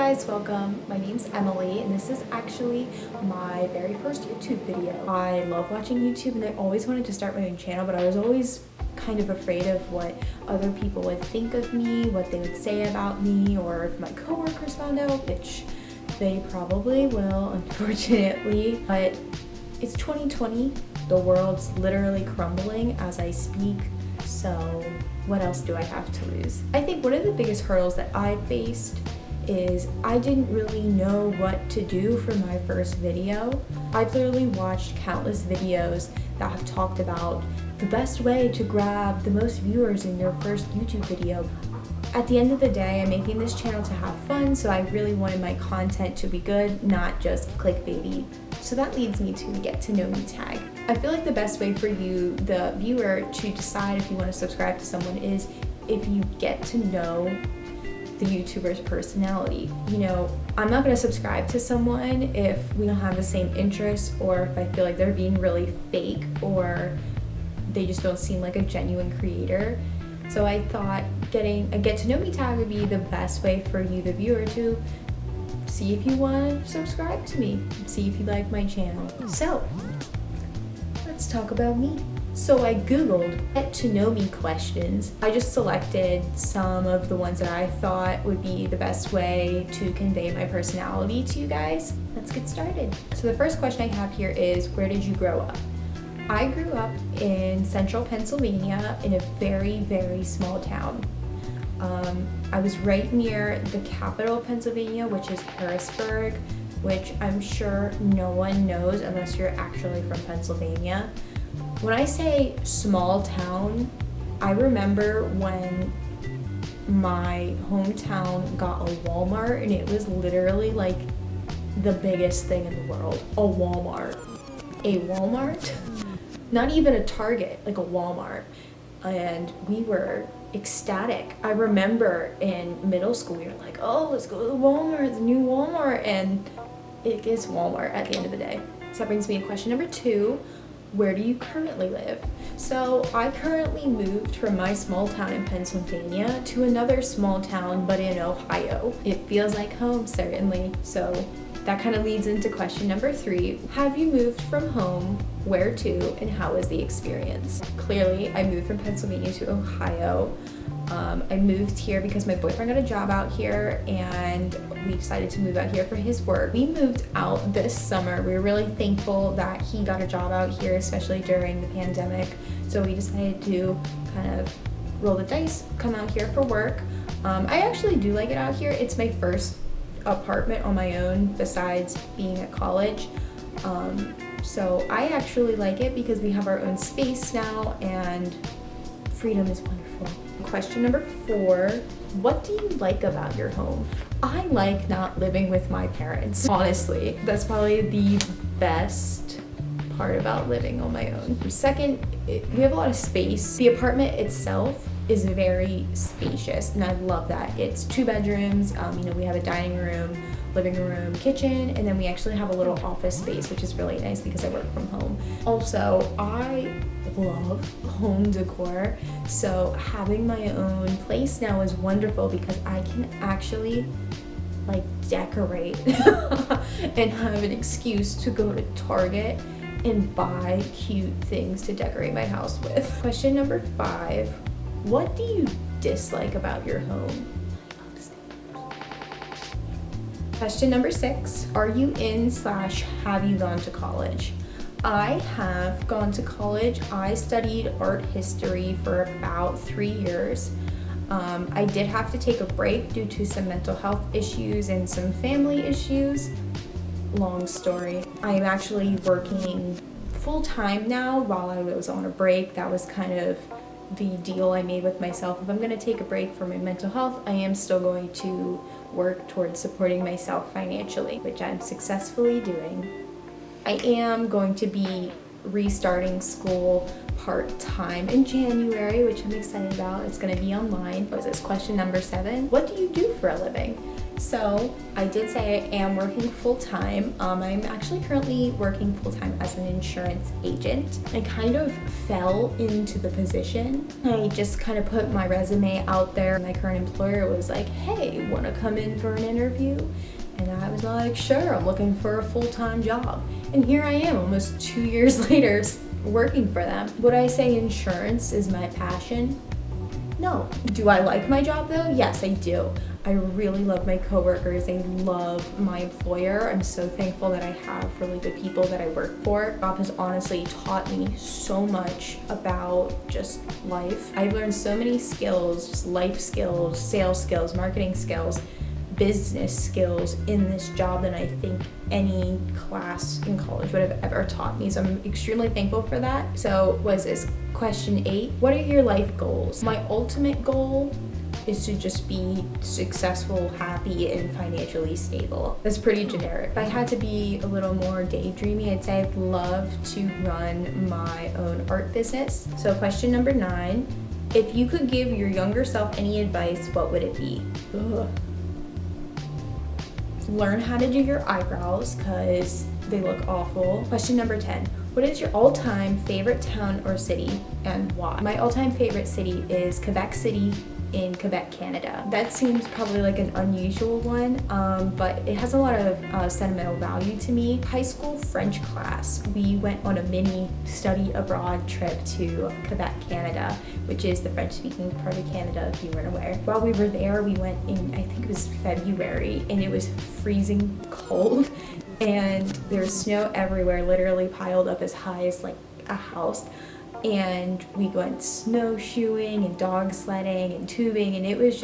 guys, welcome. My name's Emily and this is actually my very first YouTube video. I love watching YouTube and I always wanted to start my own channel, but I was always kind of afraid of what other people would think of me, what they would say about me, or if my coworkers found out, which they probably will, unfortunately. But it's 2020, the world's literally crumbling as I speak, so what else do I have to lose? I think one of the biggest hurdles that I faced is I didn't really know what to do for my first video. I've literally watched countless videos that have talked about the best way to grab the most viewers in your first YouTube video. At the end of the day, I'm making this channel to have fun, so I really wanted my content to be good, not just clickbaity. So that leads me to the get to know me tag. I feel like the best way for you, the viewer, to decide if you want to subscribe to someone is if you get to know the YouTuber's personality. You know, I'm not going to subscribe to someone if we don't have the same interests, or if I feel like they're being really fake, or they just don't seem like a genuine creator. So I thought getting a get to know me tag would be the best way for you, the viewer, to see if you want to subscribe to me, see if you like my channel. So let's talk about me. So I googled get to know me questions. I just selected some of the ones that I thought would be the best way to convey my personality to you guys. Let's get started. So the first question I have here is, where did you grow up? I grew up in central Pennsylvania in a very, very small town. I was right near the capital of Pennsylvania, which is Harrisburg, which I'm sure no one knows unless you're actually from Pennsylvania. When I say small town, I remember when my hometown got a Walmart and it was literally like the biggest thing in the world. A Walmart. A Walmart? Not even a Target, like a Walmart. And we were ecstatic. I remember in middle school we were like, oh, let's go to the Walmart, the new Walmart, and it is Walmart at the end of the day. So that brings me to question number 2. Where do you currently live? So I currently moved from my small town in Pennsylvania to another small town, but in Ohio. It feels like home, certainly. So that kind of leads into question number 3. Have you moved from home? Where to, and how was the experience? Clearly, I moved from Pennsylvania to Ohio. I moved here because my boyfriend got a job out here and we decided to move out here for his work. We moved out this summer. We were really thankful that he got a job out here, especially during the pandemic. So we decided to kind of roll the dice, come out here for work. I actually do like it out here. It's my first apartment on my own besides being at college. So I actually like it because we have our own space now and freedom is wonderful. Question number 4, what do you like about your home? I like not living with my parents. Honestly, that's probably the best part about living on my own. Second, we have a lot of space. The apartment itself is very spacious and I love that. It's 2 bedrooms, you know, we have a dining room, living room, kitchen, and then we actually have a little office space, which is really nice because I work from home. Also, I love home decor, so having my own place now is wonderful because I can actually like decorate and have an excuse to go to Target and buy cute things to decorate my house with. Question number 5, what do you dislike about your home? Question number 6, are you in/have you gone to college? I have gone to college. I studied art history for about 3 years. I did have to take a break due to some mental health issues and some family issues. Long story. I am actually working full-time now while I was on a break. That was kind of the deal I made with myself. If I'm going to take a break for my mental health, I am still going to work towards supporting myself financially, which I'm successfully doing. I am going to be restarting school part-time in January, which I'm excited about. It's gonna be online. What was this, question number 7? What do you do for a living? So I did say I am working full-time. I'm actually currently working full-time as an insurance agent. I kind of fell into the position. I just kind of put my resume out there. My current employer was like, hey, wanna come in for an interview? And I was like, sure, I'm looking for a full-time job. And here I am almost 2 years later working for them. Would I say insurance is my passion? No. Do I like my job though? Yes, I do. I really love my coworkers. I love my employer. I'm so thankful that I have really good people that I work for. The job has honestly taught me so much about just life. I've learned so many skills, just life skills, sales skills, marketing skills, business skills in this job than I think any class in college would have ever taught me. So I'm extremely thankful for that. So was this question 8? What are your life goals? My ultimate goal is to just be successful, happy, and financially stable. That's pretty generic. If I had to be a little more daydreamy, I'd say I'd love to run my own art business. So question number 9, if you could give your younger self any advice, what would it be? Ugh. Learn how to do your eyebrows because they look awful. Question number 10. What is your all-time favorite town or city and why? My all-time favorite city is Quebec City in Quebec, Canada. That seems probably like an unusual one, but it has a lot of sentimental value to me. High school French class, we went on a mini study abroad trip to Quebec, Canada, which is the French-speaking part of Canada, if you weren't aware. While we were there, we went in, I think it was February, and it was freezing cold, and there was snow everywhere, literally piled up as high as like a house. And we went snowshoeing and dog sledding and tubing, and it was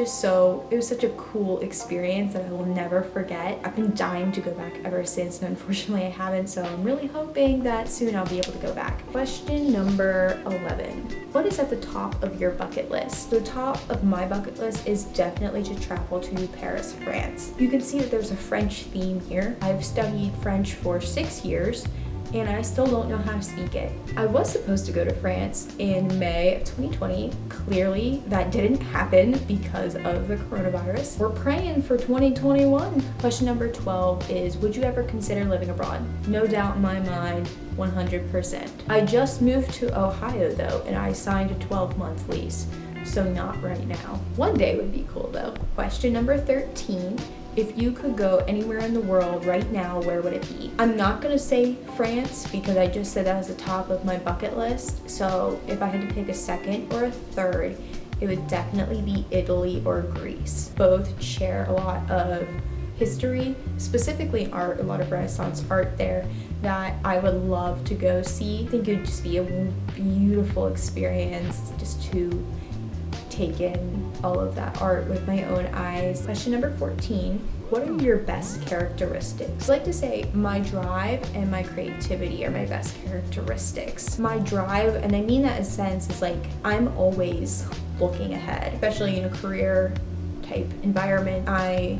such a cool experience that I will never forget. I've been dying to go back ever since, and unfortunately I haven't, so I'm really hoping that soon I'll be able to go back. Question number 11. What is at the top of your bucket list? The top of my bucket list is definitely to travel to Paris, France. You can see that there's a French theme here. I've studied French for 6 years, and I still don't know how to speak it. I was supposed to go to France in May of 2020. Clearly, that didn't happen because of the coronavirus. We're praying for 2021. Question number 12 is, would you ever consider living abroad? No doubt in my mind, 100%. I just moved to Ohio though, and I signed a 12-month lease, so not right now. One day would be cool though. Question number 13. If you could go anywhere in the world right now, where would it be? I'm not gonna say France because I just said that was the top of my bucket list. So if I had to pick a second or a third, it would definitely be Italy or Greece. Both share a lot of history, specifically art, a lot of Renaissance art there that I would love to go see. I think it would just be a beautiful experience just to take in all of that art with my own eyes. Question number 14. What are your best characteristics? I like to say my drive and my creativity are my best characteristics. My drive, and I mean that in a sense, is like I'm always looking ahead, especially in a career type environment. I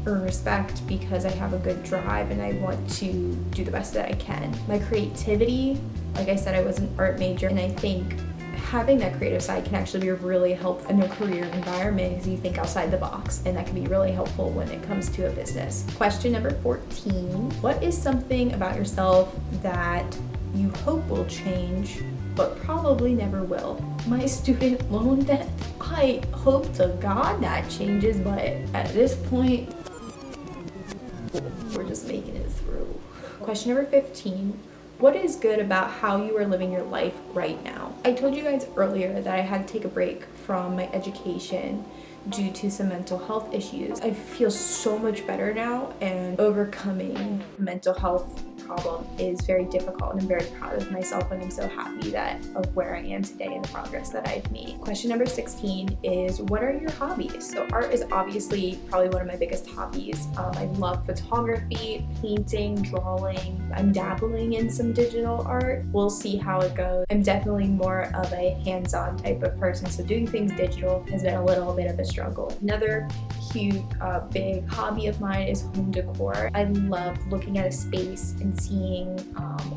earn respect because I have a good drive and I want to do the best that I can. My creativity, like I said, I was an art major, and I think having that creative side can actually be really helpful in a career environment as you think outside the box, and that can be really helpful when it comes to a business. Question number 14. What is something about yourself that you hope will change but probably never will? My student loan debt. I hope to God that changes, but at this point, we're just making it through. Question number 15. What is good about how you are living your life right now? I told you guys earlier that I had to take a break from my education due to some mental health issues. I feel so much better now, and overcoming mental health problem is very difficult, and I'm very proud of myself, and I'm so happy of where I am today and the progress that I've made. Question number 16 is, what are your hobbies? So art is obviously probably one of my biggest hobbies. I love photography, painting, drawing. I'm dabbling in some digital art. We'll see how it goes. I'm definitely more of a hands-on type of person, so doing things digital has been a little bit of a struggle. Another huge, big hobby of mine is home decor. I love looking at a space and seeing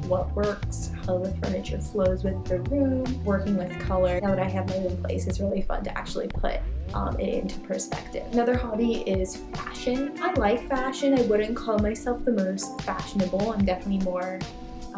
what works, how the furniture flows with the room, working with color. Now that I have my own place, it's really fun to actually put it into perspective. Another hobby is fashion. I like fashion. I wouldn't call myself the most fashionable. I'm definitely more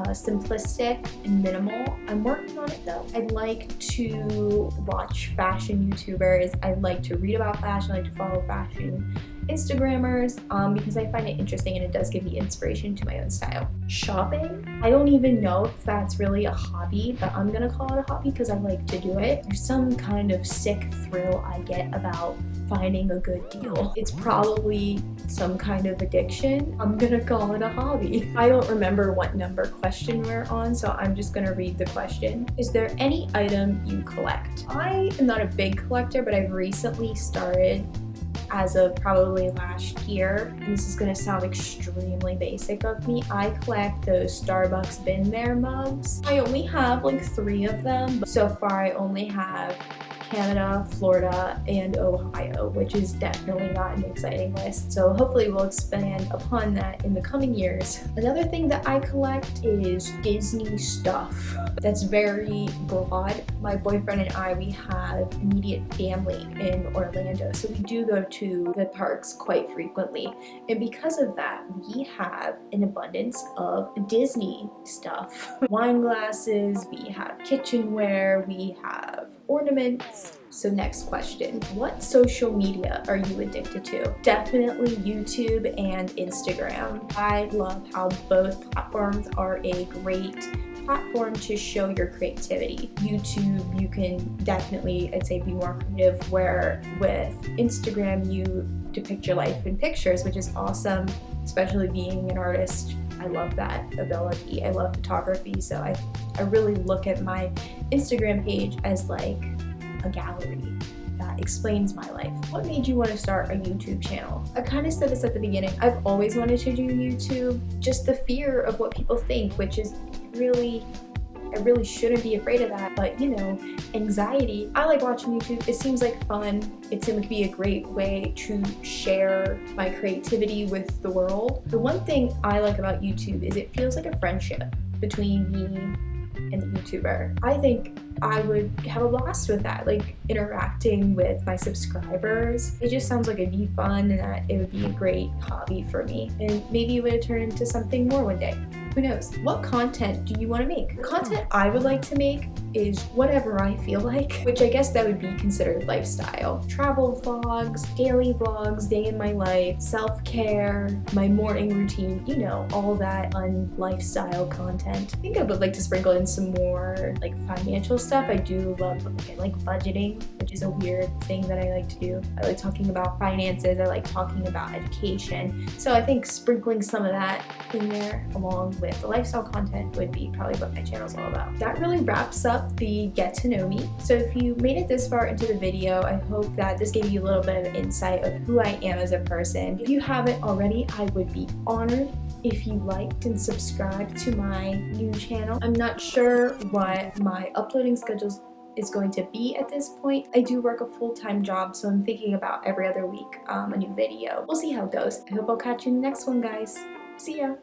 simplistic and minimal. I'm working on it though. I like to watch fashion YouTubers. I like to read about fashion. I like to follow fashion Instagrammers because I find it interesting and it does give me inspiration to my own style. Shopping, I don't even know if that's really a hobby, but I'm gonna call it a hobby because I like to do it. There's some kind of sick thrill I get about finding a good deal. It's probably some kind of addiction. I'm gonna call it a hobby. I don't remember what number question we're on, so I'm just gonna read the question. Is there any item you collect? I am not a big collector, but I've recently started as of probably last year, and this is gonna sound extremely basic of me. I collect those Starbucks bin there mugs. I only have like 3 of them, but so far I only have Canada, Florida, and Ohio, which is definitely not an exciting list. So hopefully we'll expand upon that in the coming years. Another thing that I collect is Disney stuff. That's very broad. My boyfriend and I, we have immediate family in Orlando, so we do go to the parks quite frequently. And because of that, we have an abundance of Disney stuff. Wine glasses, we have kitchenware, we have ornaments. So next question, what social media are you addicted to? Definitely YouTube and Instagram. I love how both platforms are a great platform to show your creativity. YouTube, you can definitely, I'd say, be more creative, where with Instagram, you depict your life in pictures, which is awesome, especially being an artist. I love that ability. I love photography, so I really look at my Instagram page as like a gallery that explains my life. What made you want to start a YouTube channel? I kind of said this at the beginning. I've always wanted to do YouTube. Just the fear of what people think, which is really, I really shouldn't be afraid of that, but you know, anxiety. I like watching YouTube. It seems like fun. It seems to be a great way to share my creativity with the world. The one thing I like about YouTube is it feels like a friendship between me and the YouTuber. I think I would have a blast with that, like interacting with my subscribers. It just sounds like it'd be fun and that it would be a great hobby for me. And maybe it would turn into something more one day. Who knows? What content do you want to make? The content I would like to make is whatever I feel like, which I guess that would be considered lifestyle. Travel vlogs, daily vlogs, day in my life, self-care, my morning routine, you know, all that fun lifestyle content. I think I would like to sprinkle in some more like financial stuff. I do love, I like budgeting, which is a weird thing that I like to do. I like talking about finances. I like talking about education. So I think sprinkling some of that in there along with the lifestyle content would be probably what my channel's all about. That really wraps up the get to know me. So if you made it this far into the video, I hope that this gave you a little bit of insight of who I am as a person. If you haven't already, I would be honored if you liked and subscribed to my new channel. I'm not sure what my uploading schedule is going to be at this point. I do work a full-time job, so I'm thinking about every other week a new video. We'll see how it goes. I hope I'll catch you in the next one, guys. See ya!